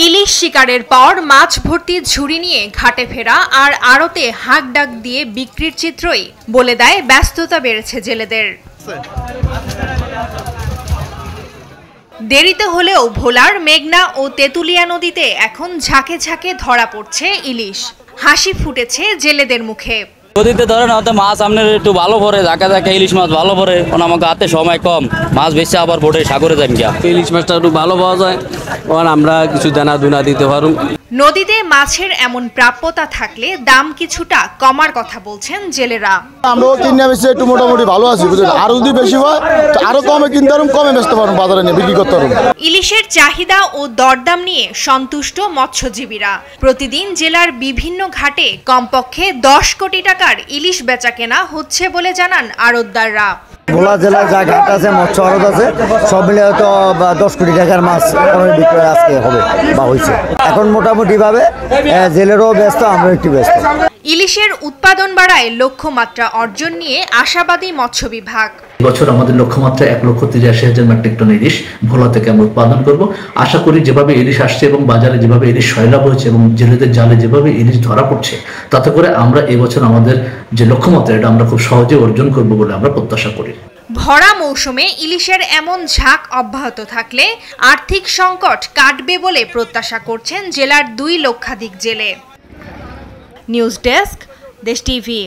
ইলিশ শিকারের পর মাছ ভর্তি ঝুড়ি নিয়ে ঘাটে ফেরা আর আড়তে হাঁক ডাক দিয়ে বিক্রির চিত্রই বলে দেয় ব্যস্ততা বেড়েছে জেলেদের। দেরিতে হলেও ভোলার মেঘনা ও তেঁতুলিয়া নদীতে এখন ঝাঁকে ঝাঁকে ধরা পড়ছে ইলিশ। হাসি ফুটেছে জেলেদের মুখে। নদীতে ধরেন হয়তো মাছ আপনার একটু ভালো পড়ে, ঝাঁকা ঝাঁকা ইলিশ মাছ ভালো পড়ে, আমাকে হাতে সময় কম, মাছ বেশি আবার পড়ে সাগরে যান গিয়া। ইলিশ মাছটা একটু ভালো পাওয়া যায়, আমরা কিছু দানা দুনা দিতে পারব। নদীতে মাছের এমন প্রাপ্যতা থাকলে দাম কিছুটা কমার কথা বলছেন জেলেরা। আমরাও কিনে বেশি একটু মোটামুটি ভালো আছি, আরো যদি বেশি হয় আরো কমে কিনতে পারবো, কমে বেচতে পারবো, বাজারে নিয়ে বিক্রি করতে পারবো। ইলিশের চাহিদা ও দরদাম নিয়ে সন্তুষ্ট মৎস্যজীবীরা। প্রতিদিন জেলার বিভিন্ন ঘাটে কমপক্ষে 10 কোটি টাকার ইলিশ বেচা কেনা হচ্ছে বলে জানান আড়তদাররা। ভোলা জেলায় যা ঘাট আছে, মৎস্য আড়ত আছে, সব মিলে হয়তো 10 কোটি টাকার মাছ বিক্রয় আজকে হবে বা হয়েছে। এখন মোটামুটি ভাবে জেলেরও ব্যস্ত, আমরা একটু ব্যস্ত। ইলিশের উৎপাদন বাড়ায় লক্ষ্যমাত্রা অর্জন নিয়ে আশাবাদী মৎস্য বিভাগ। এবছর আমাদের লক্ষ্যমাত্রা 1,83,000 মেট্রিক টন ইলিশ ভোলা থেকে আমরা উৎপাদন করব। আশা করি যেভাবে ইলিশ আসছে এবং বাজারে যেভাবে ইলিশ সয়লাভ হয়েছে এবং জেলেদের জালে যেভাবে ইলিশ ধরা পড়ছে, তাতে করে আমরা এবছর আমাদের যে লক্ষ্যমাত্রা এটা আমরা খুব সহজে অর্জন করব বলে আমরা প্রত্যাশা করি। ভরা মৌসুমে ইলিশের এমন ঝাঁক অব্যাহত থাকলে আর্থিক সংকট কাটবে বলে প্রত্যাশা করছেন জেলার 2 লক্ষাধিক জেলে। নিউজ ডেস্ক, দেশ টিভি।